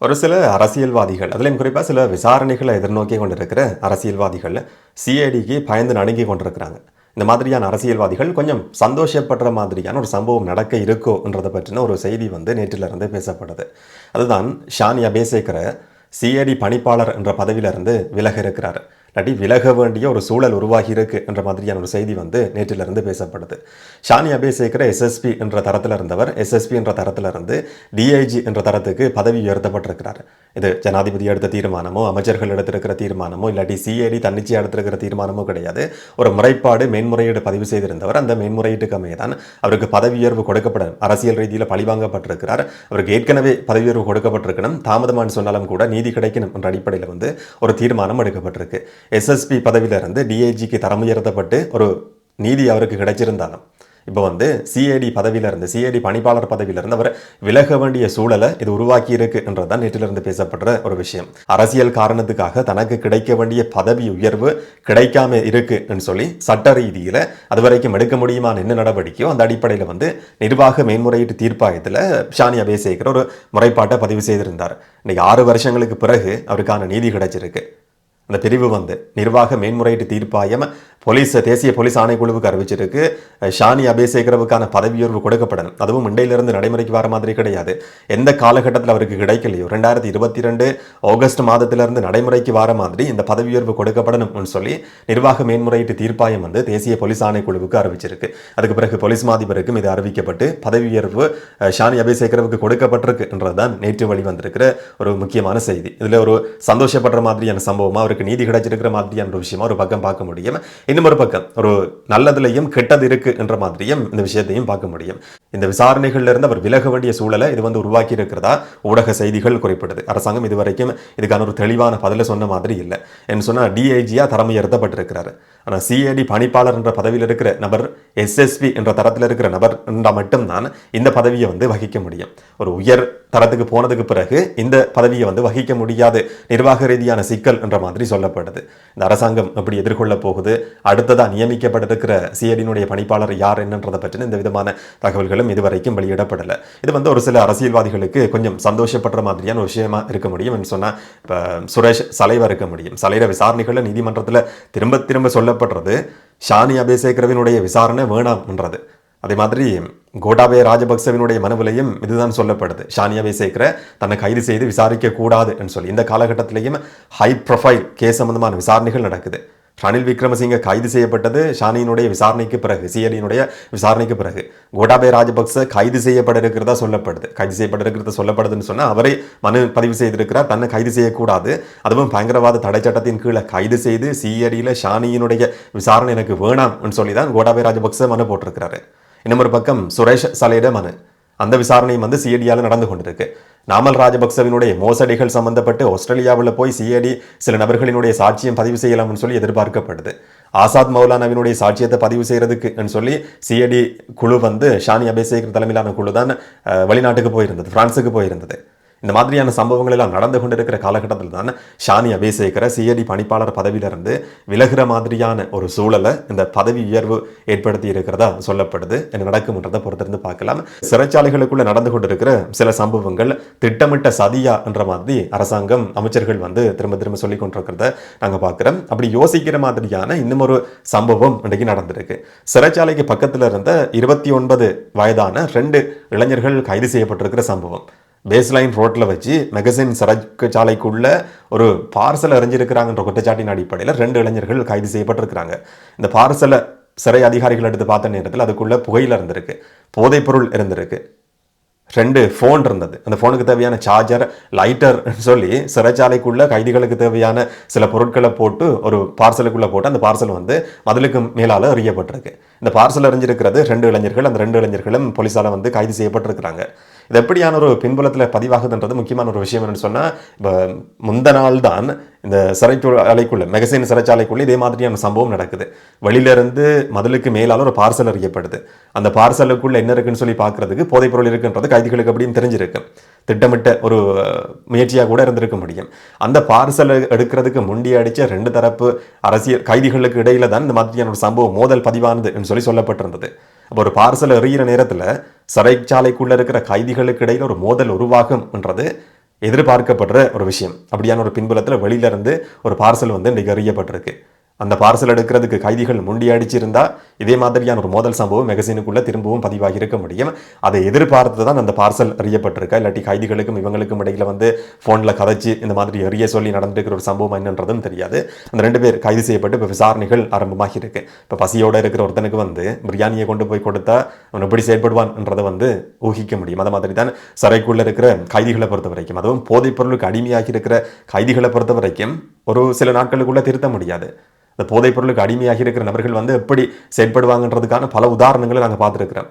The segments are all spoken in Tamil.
ஒரு சில அரசியல்வாதிகள் அதிலும் குறிப்பாக சில விசாரணைகளை எதிர்நோக்கி கொண்டிருக்கிற அரசியல்வாதிகள் சிஐடிக்கு பயந்து நடுங்கி கொண்டிருக்கிறாங்க. இந்த மாதிரியான அரசியல்வாதிகள் கொஞ்சம் சந்தோஷப்படுற மாதிரியான ஒரு சம்பவம் நடக்க இருக்கோன்றதை பற்றின ஒரு செய்தி நேற்றிலிருந்து பேசப்படுது. அதுதான் ஷானி அபேசேகர சிஐடி பணிப்பாளர் என்ற பதவியிலிருந்து விலக இருக்கிறார். இல்லாட்டி விலக வேண்டிய ஒரு சூழல் உருவாகி இருக்கு என்ற மாதிரியான ஒரு செய்தி நேற்றிலிருந்து பேசப்படுது. ஷானி அபேசேகர எஸ்எஸ்பி என்ற தரத்தில் இருந்தவர் எஸ்எஸ்பி என்ற தரத்திலிருந்து டிஐஜி என்ற தரத்துக்கு பதவி உயர்த்தப்பட்டிருக்கிறார். இது ஜனாதிபதி எடுத்த தீர்மானமோ அமைச்சர்கள் எடுத்திருக்கிற தீர்மானமோ இல்லாட்டி சிஐடி தன்னிச்சையாக எடுத்திருக்கிற தீர்மானமோ கிடையாது. ஒரு முறைப்பாடு மேன்முறையீடு பதிவு செய்திருந்தவர். அந்த மேன்முறையீட்டுக்கு அமையதான் அவருக்கு பதவி உயர்வு கொடுக்கப்படும். அரசியல் ரீதியில் பழிவாங்கப்பட்டிருக்கிறார். அவருக்கு ஏற்கனவே பதவி உயர்வு கொடுக்கப்பட்டிருக்கணும். தாமதமானு சொன்னாலும் கூட நீதி கிடைக்கணும் என்ற அடிப்படையில் ஒரு தீர்மானம் எடுக்கப்பட்டிருக்கு. எஸ்எஸ்பி பதவியிலிருந்து டிஐஜிக்கு தரம் உயர்த்தப்பட்டு ஒரு நீதி அவருக்கு கிடைச்சிருந்தாலும் இப்போ சிஐடி பதவியிலிருந்து சிஐடி பணிப்பாளர் பதவியிலிருந்து அவர் விலக வேண்டிய சூழலை இது உருவாக்கி இருக்கு என்றதான் நேற்றிலிருந்து பேசப்படுற ஒரு விஷயம். அரசியல் காரணத்துக்காக தனக்கு கிடைக்க வேண்டிய பதவி உயர்வு கிடைக்காம இருக்குன்னு சொல்லி சட்ட ரீதியில் அதுவரைக்கும் எடுக்க முடியுமான என்ன நடவடிக்கையோ அந்த அடிப்படையில் நிர்வாக மேன்முறையீட்டு தீர்ப்பாயத்தில் ஷானி அபேசேகர் ஒரு முறைப்பாட்டை பதிவு செய்திருந்தார். இன்னைக்கு 6 வருஷங்களுக்கு பிறகு அவருக்கான நீதி கிடைச்சிருக்கு. அந்த பிரிவு நிர்வாக மேன்முறையீட்டு தீர்ப்பாயம் தேசிய போலீஸ் ஆணைக்குழுவுக்கு அறிவிச்சிருக்கு. ஷானி அபேசேகரவுக்கான பதவி உயர்வு கொடுக்கப்படணும். அதுவும் இண்டையிலிருந்து நடைமுறைக்கு வர மாதிரி கிடையாது. எந்த காலகட்டத்தில் அவருக்கு கிடைக்கலையோ 2022 ஆகஸ்ட் மாதத்திலிருந்து நடைமுறைக்கு வர மாதிரி இந்த பதவி உயர்வு கொடுக்கப்படணும்னு சொல்லி நிர்வாக மேன்முறையீட்டு தீர்ப்பாயம் தேசிய போலீஸ் ஆணைக்குழுவுக்கு அறிவிச்சிருக்கு. அதுக்கு பிறகு போலீஸ் மாதிபருக்கும் இது அறிவிக்கப்பட்டு பதவி உயர்வு ஷானி அபேசேகரவுக்கு கொடுக்கப்பட்டிருக்கு என்றதுதான் நேற்று வெளிவந்திருக்கிற ஒரு முக்கியமான செய்தி. இதுல ஒரு சந்தோஷப்படுற மாதிரியான சம்பவமா அவருக்கு நீதி கிடைச்சிருக்கிற மாதிரியான ஒரு விஷயமா ஒரு பக்கம் பார்க்க முடியும். இன்னும் ஒரு பக்கம் ஒரு நல்லதுலையும் கெட்டது இருக்கு என்ற மாதிரியும் இந்த விஷயத்தையும் பார்க்க முடியும். இந்த விசாரணைகள்ல இருந்து அவர் விலக வேண்டிய சூழலை இது உருவாக்கி இருக்கிறதா ஊடக செய்திகள் குறிப்பிடுது. அரசாங்கம் இதுவரைக்கும் இதுக்கான ஒரு தெளிவான பதில சொன்ன மாதிரி இல்லை. என்று சொன்னா டிஐஜியா தரம் உயர்த்தப்பட்டிருக்கிறாரு. ஆனால் சிஐடி பணிப்பாளர் என்ற பதவியில் இருக்கிற நபர் எஸ்எஸ்பி என்ற தரத்தில் இருக்கிற நபர் மட்டும்தான் இந்த பதவியை வகிக்க முடியும். ஒரு உயர் தரத்துக்கு போனதுக்கு பிறகு இந்த பதவியை வகிக்க முடியாது, நிர்வாக ரீதியான சிக்கல் என்ற மாதிரி சொல்லப்படுது. இந்த அரசாங்கம் எப்படி எதிர்கொள்ள போகுது, அடுத்ததாக நியமிக்கப்பட்டிருக்கிற சிஐடியினுடைய பணிப்பாளர் யார் என்னன்றதை பற்றின இந்த விதமான தகவல்களும் இதுவரைக்கும் வெளியிடப்படலை. இது ஒரு சில அரசியல்வாதிகளுக்கு கொஞ்சம் சந்தோஷப்படுற மாதிரியான ஒரு விஷயமா இருக்க முடியும் என்று சொன்னால் இப்போ சுரேஷ் சலைவா இருக்க முடியும். சலையிற விசாரணைகளில் நீதிமன்றத்தில் திரும்ப திரும்ப சொல்லப்படுறது ஷானி அபேசேகரவினுடைய விசாரணை வேணாம் என்றது. அதே மாதிரி கோட்டாபய ராஜபக்சவினுடைய மனுவிலையும் இதுதான் சொல்லப்படுது. ஷானி அபேசேகர தன்னை கைது செய்து விசாரிக்க கூடாது என்று சொல்லி இந்த காலகட்டத்திலையும் ஹை ப்ரொஃபைல் கேஸ் சம்பந்தமான விசாரணைகள் நடக்குது. ரணில் விக்ரமசிங்க கைது செய்யப்பட்டது ஷானியினுடைய விசாரணைக்கு பிறகு, சிஐடியினுடைய விசாரணைக்கு பிறகு. கோட்டாபய ராஜபக்ச கைது செய்யப்பட இருக்கிறதா சொல்லப்படுது. கைது செய்யப்பட இருக்கிறத சொல்லப்படுதுன்னு சொன்னால் அவரை மனு பதிவு செய்திருக்கிறார், தன்னை கைது செய்யக்கூடாது, அதுவும் பயங்கரவாத தடை சட்டத்தின் கீழே கைது செய்து சிஐடியில் ஷானியினுடைய விசாரணை எனக்கு வேணாம்னு சொல்லி தான் கோட்டாபய ராஜபக்ச மனு போட்டிருக்கிறாரு. இன்னொரு பக்கம் சுரேஷ் சலையிட மனு, அந்த விசாரணையும் சிஐடியால் நடந்து கொண்டிருக்கு. நாமல் ராஜபக்சவினுடைய மோசடிகள் சம்பந்தப்பட்டு ஆஸ்திரேலியாவில் போய் சிஐடி சில நபர்களினுடைய சாட்சியம் பதிவு செய்யலாம்னு சொல்லி எதிர்பார்க்கப்படுது. ஆசாத் மௌலானாவினுடைய சாட்சியத்தை பதிவு செய்யறதுக்கு சொல்லி சிஐடி குழு ஷானி அபேசேகர் தலைமையிலான குழு தான் வெளிநாட்டுக்கு போயிருந்தது, பிரான்ஸுக்கு போயிருந்தது. இந்த மாதிரியான சம்பவங்கள் எல்லாம் நடந்து கொண்டிருக்கிற காலகட்டத்தில் தான் ஷானி அபேசேகர சிஐடி பணிப்பாளர் பதவியிலிருந்து விலகிற மாதிரியான ஒரு சூழலை இந்த பதவி உயர்வு ஏற்படுத்தி இருக்கிறதா சொல்லப்படுது. என்ன நடக்கும்ன்றதை பொறுத்திருந்து பார்க்கலாம். சிறைச்சாலைகளுக்குள்ள நடந்து கொண்டிருக்கிற சில சம்பவங்கள் திட்டமிட்ட சதியா என்ற மாதிரி அரசாங்கம் அமைச்சர்கள் திரும்ப திரும்ப சொல்லி கொண்டிருக்கிறத நாங்கள் பார்க்கிறோம். அப்படி யோசிக்கிற மாதிரியான இன்னும் ஒரு சம்பவம் இன்றைக்கு நடந்திருக்கு. சிறைச்சாலைக்கு பக்கத்தில் இருந்த 29 வயதான 2 இளைஞர்கள் கைது செய்யப்பட்டிருக்கிற சம்பவம். பேஸ்லைன் ரோட்டில் வச்சு மெகசின் சிறைச்சாலைக்குள்ள ஒரு பார்சல் அறிஞ்சிருக்கிறாங்கன்ற குற்றச்சாட்டின் அடிப்படையில் 2 இளைஞர்கள் கைது செய்யப்பட்டிருக்கிறாங்க. இந்த பார்சலை சிறை அதிகாரிகள் எடுத்து பார்த்த நேரத்தில் அதுக்குள்ள புகையில இருந்திருக்கு, போதைப் பொருள் இருந்திருக்கு, 2 ஃபோன் இருந்தது. அந்த ஃபோனுக்கு தேவையான சார்ஜர், லைட்டர் சொல்லி சிறைச்சாலைக்குள்ள கைதிகளுக்கு தேவையான சில பொருட்களை போட்டு ஒரு பார்சலுக்குள்ள போட்டு அந்த பார்சல் மதிலுக்கு மேலால எறியப்பட்டிருக்கு. இந்த பார்சல் அறிஞ்சிருக்கிறது 2 இளைஞர்கள். அந்த 2 இளைஞர்களும் போலீஸால கைது செய்யப்பட்டிருக்கிறாங்க. இது எப்படியான ஒரு பின்புலத்தில் பதிவாகுதுன்றது முக்கியமான ஒரு விஷயம் என்னன்னு சொன்னால், இப்போ முந்த நாள் தான் இந்த சிறைச்சாலைக்குள்ள மெகசின் சிறைச்சாலைக்குள்ள இதே மாதிரியான சம்பவம் நடக்குது. வெளியிலிருந்து மதிலுக்கு மேலால ஒரு பார்சல் அறியப்படுது. அந்த பார்சலுக்குள்ள என்ன இருக்குன்னு சொல்லி பார்க்கறதுக்கு போதைப்பொருள் இருக்குன்றது கைதிகளுக்கு அப்படின்னு தெரிஞ்சிருக்கு. திட்டமிட்ட ஒரு முயற்சியாக கூட இருந்திருக்க முடியும். அந்த பார்சலை எடுக்கிறதுக்கு முண்டி அடிச்ச 2 தரப்பு அரசியல் கைதிகளுக்கு இடையில தான் இந்த மாதிரியான ஒரு சம்பவம் மோதல் பதிவானது சொல்லி சொல்லப்பட்டிருந்தது. அப்போ ஒரு பார்சல் எறிகிற நேரத்தில் சிறைச்சாலைக்குள்ள இருக்கிற கைதிகளுக்கு இடையில ஒரு மோதல் உருவாகும் என்றது எதிர்பார்க்கப்படுற ஒரு விஷயம். அப்படியான ஒரு பின்புலத்தில் வெளியில இருந்து ஒரு பார்சல் வந்து இன்றைக்கு அறியப்பட்டிருக்கு. அந்த பார்சல் எடுக்கிறதுக்கு கைதிகள் முண்டி அடிச்சிருந்தா இதே மாதிரியான ஒரு மோதல் சம்பவம் மெகசினுக்குள்ள திரும்பவும் பதிவாகி இருக்க முடியும். அதை எதிர்பார்த்து தான் அந்த பார்சல் அறியப்பட்டிருக்கா, இல்லாட்டி கைதிகளுக்கும் இவங்களுக்கும் இடையில வந்து போன்ல கதைச்சு இந்த மாதிரி எறிய சொல்லி நடந்துருக்கிற ஒரு சம்பவம் என்னன்றதும் தெரியாது. அந்த 2 பேர் கைது செய்யப்பட்டு இப்போ விசாரணைகள் ஆரம்பமாகி இருக்கு. இப்போ பசியோட இருக்கிற ஒருத்தனுக்கு வந்து பிரியாணியை கொண்டு போய் கொடுத்தா அவன் எப்படி செயல்படுவான்ன்றதை வந்து ஊகிக்க முடியும். அந்த மாதிரி தான் சிறைக்குள்ள இருக்கிற கைதிகளை பொறுத்த வரைக்கும், அதுவும் போதைப் பொருளுக்கு அடிமையாகி இருக்கிற கைதிகளை பொறுத்த வரைக்கும் ஒரு சில நாட்களுக்குள்ள திருத்த முடியாது. இந்த போதைப் பொருளுக்கு அடிமையாகி இருக்கிற நபர்கள் வந்து எப்படி செயல்படுவாங்கன்றதுக்கான பல உதாரணங்களை நாங்கள் பார்த்துருக்கிறோம்.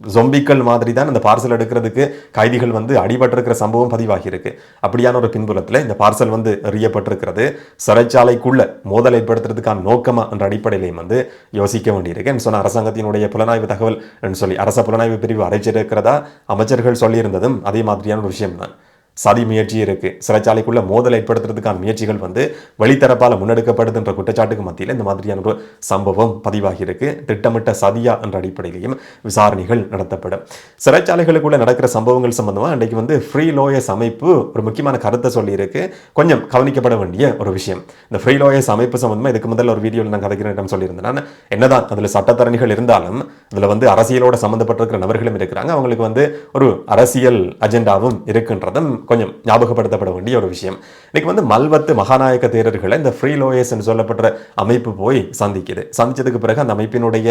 ஜொம்பிக்கள் மாதிரி தான் இந்த பார்சல் எடுக்கிறதுக்கு கைதிகள் வந்து அடிபட்டிருக்கிற சம்பவம் பதிவாகி இருக்கு. அப்படியான ஒரு பின்புலத்தில் இந்த பார்சல் வந்து எறியப்பட்டிருக்கிறது சிறைச்சாலைக்குள்ள மோதல் ஏற்படுத்துறதுக்கான நோக்கமா என்ற அடிப்படையிலையும் வந்து யோசிக்க வேண்டியிருக்கு. சொன்ன அரசாங்கத்தினுடைய புலனாய்வு தகவல் சொல்லி அரச புலனாய்வு பிரிவு அழைச்சிருக்கிறதா அமைச்சர்கள் சொல்லியிருந்ததும் அதே மாதிரியான ஒரு விஷயம் தான். சதி முயற்சி இருக்கு, சிறைச்சாலைக்குள்ள மோதல் ஏற்படுத்துறதுக்கான முயற்சிகள் வந்து வெளித்தரப்பால் முன்னெடுக்கப்படுதுன்ற குற்றச்சாட்டுக்கு மத்தியில் இந்த மாதிரியான ஒரு சம்பவம் பதிவாகி இருக்கு. திட்டமிட்ட சதியா என்ற அடிப்படையிலையும் விசாரணைகள் நடத்தப்படும். சிறைச்சாலைகளுக்குள்ள நடக்கிற சம்பவங்கள் சம்பந்தமா அன்றைக்கு வந்து ஃப்ரீ லோயர்ஸ் அமைப்பு ஒரு முக்கியமான கருத்தை சொல்லி இருக்கு. கொஞ்சம் கவனிக்கப்பட வேண்டிய ஒரு விஷயம். இந்த ஃப்ரீ லோயர்ஸ் அமைப்பு சம்பந்தமா இதுக்கு முதல்ல ஒரு வீடியோவில் நான் கதைக்கிறேன் சொல்லியிருந்தேன். என்னதான் அதுல சட்டத்தரணிகள் இருந்தாலும் அதுல வந்து அரசியலோட சம்பந்தப்பட்டிருக்கிற நபர்களும் இருக்கிறாங்க. அவங்களுக்கு வந்து ஒரு அரசியல் அஜெண்டாவும் இருக்குன்றதும் கொஞ்சம் ஞாபகப்படுத்தப்பட வேண்டிய ஒரு விஷயம். இன்னைக்கு வந்து மல்வத்து மகாநாயக்க தேரர்களை இந்த ஃப்ரீ லோயர்ஸ் என்று சொல்லப்படுற அமைப்பு போய் சந்திக்குது. சந்திச்சதுக்கு பிறகு அந்த அமைப்பினுடைய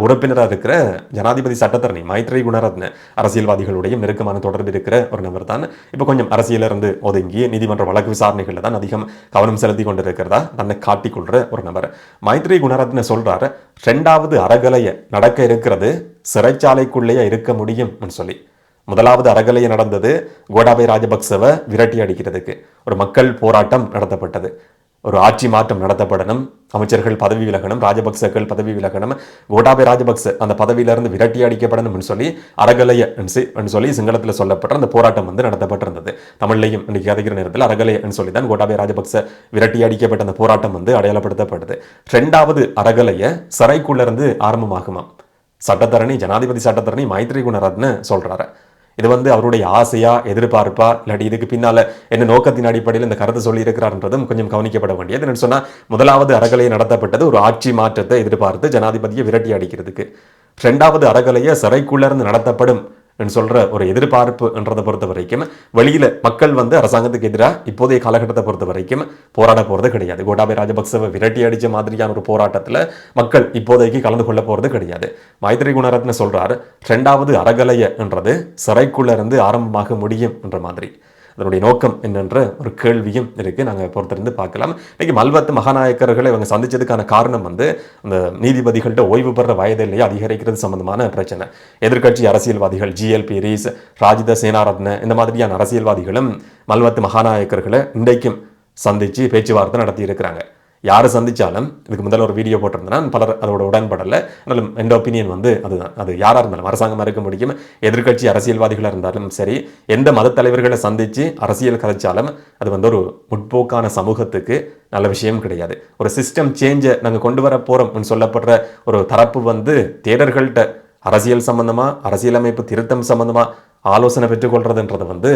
உறுப்பினராக இருக்கிற ஜனாதிபதி சட்டத்தரணி மைத்ரி குணரத்ன அரசியல்வாதிகளுடைய நெருக்கமான தொடர்பு இருக்கிற ஒரு நபர் தான் இப்போ கொஞ்சம் அரசியலிருந்து ஒதுங்கி நீதிமன்ற வழக்கு விசாரணைகளில் தான் அதிகம் கவனம் செலுத்தி கொண்டிருக்கிறதா தன்னை காட்டிக்கொள்ற ஒரு நபர். மைத்ரி குணரத்ன சொல்றாரு, 2வது அறகலைய நடக்க இருக்கிறது சிறைச்சாலைக்குள்ளேயே இருக்க முடியும் சொல்லி. முதலாவது அறகலைய நடந்தது கோட்டாபய ராஜபக்சவை விரட்டி அடிக்கிறதுக்கு ஒரு மக்கள் போராட்டம் நடத்தப்பட்டது. ஒரு ஆட்சி மாற்றம் நடத்தப்படணும், அமைச்சர்கள் பதவி விலகணும், ராஜபக்சர்கள் பதவி விலகணும், கோட்டாபய ராஜபக்ச அந்த பதவியிலிருந்து விரட்டி அடிக்கப்படணும் சொல்லி அறகலைய சொல்லி சிங்களத்தில் சொல்லப்பட்ட அந்த போராட்டம் வந்து நடத்தப்பட்டிருந்தது. தமிழ்லையும் இன்னைக்கு கதைக்கிற நேரத்தில் அறகலைய சொல்லி தான் கோட்டாபய ராஜபக்ச விரட்டி அடிக்கப்பட்ட அந்த போராட்டம் வந்து அடையாளப்படுத்தப்பட்டது. 2வது அறகலைய சிறைக்குள்ள இருந்து ஆரம்பமாகுமா சட்டத்தரணி ஜனாதிபதி சட்டத்தரணி மைத்ரி குணரத்ன சொல்றாரு. இது வந்து அவருடைய ஆசையா எதிர்பார்ப்பா இல்லாட்டி இதுக்கு பின்னால என்ன நோக்கத்தின் அடிப்படையில் இந்த கருத்தை சொல்லி இருக்கிறார்ன்றதும் கொஞ்சம் கவனிக்கப்பட வேண்டியது. என்னன்னு சொன்னா முதலாவது அறகலை நடத்தப்பட்டது ஒரு ஆட்சி மாற்றத்தை எதிர்பார்த்து ஜனாதிபதியை விரட்டி அடிக்கிறதுக்கு. 2வது அறகலைய சிறைக்குள்ள இருந்து நடத்தப்படும் சொல்ற ஒரு எதிர்பார்ப்பு என்றதை பொறுத்த வரைக்கும் வெளியில மக்கள் வந்து அரசாங்கத்துக்கு எதிராக இப்போதைய காலகட்டத்தை பொறுத்த வரைக்கும் போராட போறது கிடையாது. கோட்டாபய ராஜபக்சவை விரட்டி அடிச்ச மாதிரியான ஒரு போராட்டத்தில் மக்கள் இப்போதைக்கு கலந்து கொள்ள போறது கிடையாது. மைத்ரி குணரத்ன சொல்றாரு, 2வது அறகலைய என்றது சிறைக்குள்ள இருந்து ஆரம்பமாக முடியும் என்ற மாதிரி. அதனுடைய நோக்கம் என்னென்ற ஒரு கேள்வியும் இருக்கு. நாங்கள் பொறுத்திருந்து பார்க்கலாம். இன்னைக்கு மல்வத்து மகாநாயக்கர்களை இவங்க சந்திச்சதுக்கான காரணம் வந்து அந்த நீதிபதிகள்கிட்ட ஓய்வு பெற வயதிலேயே அதிகரிக்கிறது சம்பந்தமான பிரச்சனை. எதிர்கட்சி அரசியல்வாதிகள் ஜிஎல்பி ரீஸ், ராஜித சேனாரத்ன இந்த மாதிரியான அரசியல்வாதிகளும் மல்வத்து மகாநாயக்கர்களை இன்றைக்கும் சந்திச்சு பேச்சுவார்த்தை நடத்தி இருக்கிறாங்க. யாரை சந்திச்சாலும் இதுக்கு முதல்ல ஒரு வீடியோ போட்டிருந்தேன், பலர் அதோட உடன்படலை. ஆனாலும் என் ஒப்பீனியன் வந்து அதுதான். அது யாராக இருந்தாலும் அரசாங்கமாக இருக்க முடியும், எதிர்கட்சி அரசியல்வாதிகளாக இருந்தாலும் சரி, எந்த மத தலைவர்களை சந்தித்து அரசியல் கதைச்சாலும் அது வந்து ஒரு முற்போக்கான சமூகத்துக்கு நல்ல விஷயம் கிடையாது. ஒரு சிஸ்டம் சேஞ்சை நாங்கள் கொண்டு வர போகிறோம்னு சொல்லப்படுற ஒரு தரப்பு வந்து தேரர்கள்ட்ட அரசியல் சம்பந்தமாக அரசியலமைப்பு திருத்தம் சம்பந்தமாக ஆலோசனை பெற்றுக்கொள்றதுன்றது வந்து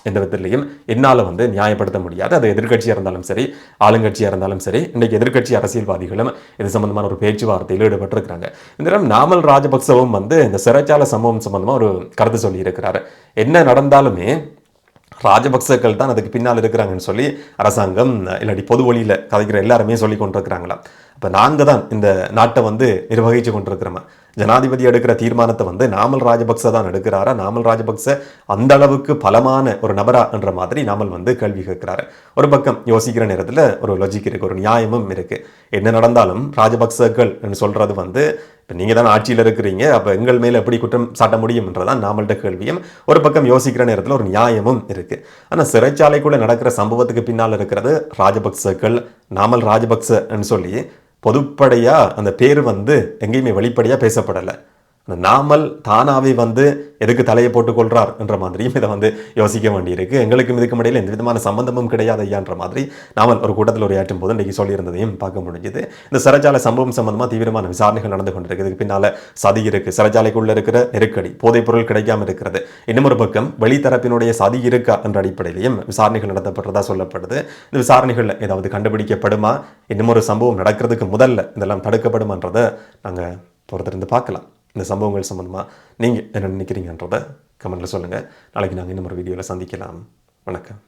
எந்த விதத்திலையும் என்னால் வந்து நியாயப்படுத்த முடியாது. அது எதிர்கட்சியாக இருந்தாலும் சரி, ஆளுங்கட்சியாக இருந்தாலும் சரி. இன்றைக்கு எதிர்கட்சி அரசியல்வாதிகளும் இது சம்பந்தமான ஒரு பேச்சுவார்த்தையில் ஈடுபட்டிருக்கிறாங்க. இந்த நேரம் நாமல் ராஜபக்சவும் வந்து இந்த சிறைச்சாலை சம்பவம் சம்பந்தமாக ஒரு கருத்து சொல்லி இருக்கிறாரு. என்ன நடந்தாலுமே ராஜபக்சர்கள் தான் அதுக்கு பின்னால் இருக்கிறாங்கன்னு சொல்லி அரசாங்கம் இல்லாட்டி பொது வழியில் கதைக்கிற எல்லாருமே சொல்லி கொண்டிருக்கிறாங்களாம். இப்போ நாங்கள் தான் இந்த நாட்டை வந்து நிர்வகித்து கொண்டிருக்கிறோமா, ஜனாதிபதி எடுக்கிற தீர்மானத்தை வந்து நாமல் ராஜபக்ச தான் எடுக்கிறாரா, நாமல் ராஜபக்ச அந்த அளவுக்கு பலமான ஒரு நபரா என்ற மாதிரி நாமல் வந்து கேள்வி கேட்கிறாரு. ஒரு பக்கம் யோசிக்கிற நேரத்தில் ஒரு லாஜிக் இருக்கு, ஒரு நியாயமும் இருக்கு. என்ன நடந்தாலும் ராஜபக்சர்கள் சொல்றது வந்து இப்போ நீங்கள் தான் ஆட்சியில் இருக்கிறீங்க, அப்போ எங்கள் மேலே எப்படி குற்றம் சாட்ட முடியும்ன்றதான் நாமள்கிட்ட கேள்வியும். ஒரு பக்கம் யோசிக்கிற நேரத்தில் ஒரு நியாயமும் இருக்கு. ஆனால் சிறைச்சாலைக்குள்ள நடக்கிற சம்பவத்துக்கு பின்னால் இருக்கிறது ராஜபக்சர்கள், நாமல் ராஜபக்சன்னு சொல்லி பொதுப்படையா அந்த பேர் வந்து எங்கேயுமே வெளிப்படையா பேசப்படலை. அந்த நாமல் தானாவே வந்து எதுக்கு தலையை போட்டுக் கொள்றார் என்ற மாதிரியும் இதை வந்து யோசிக்க வேண்டியிருக்கு. எங்களுக்கும் இதுக்கும் இடையில எந்த விதமான சம்பந்தமும் கிடையாது ஐயான்ற மாதிரி நாமல் ஒரு கூட்டத்தில் உரையாற்றும் போது இன்றைக்கு சொல்லியிருந்ததையும் பார்க்க முடிஞ்சுது. இந்த சிறைச்சாலை சம்பவம் சம்பந்தமா தீவிரமான விசாரணைகள் நடந்து கொண்டிருக்கு. இதுக்கு பின்னால சதி இருக்கு, சிறைச்சாலைக்குள்ள இருக்கிற நெருக்கடி, போதைப் பொருள் கிடைக்காம இருக்கிறது, இன்னும் ஒரு பக்கம் வெளித்தரப்பினுடைய சதி இருக்கா என்ற அடிப்படையிலையும் விசாரணைகள் நடத்தப்படுறதா சொல்லப்படுது. இந்த விசாரணைகள் ஏதாவது கண்டுபிடிக்கப்படுமா, இன்னும் ஒரு சம்பவம் நடக்கிறதுக்கு முதல்ல இதெல்லாம் தடுக்கப்படுமான்றதை நாங்கள் பொறுத்திருந்து பார்க்கலாம். இந்த சம்பவங்கள் சம்பந்தமாக நீங்கள் என்ன நினைக்கிறீங்கன்றதை கமெண்ட்டில் சொல்லுங்கள். நாளைக்கு நாங்கள் இன்னும் ஒரு வீடியோவில் சந்திக்கலாம். வணக்கம்.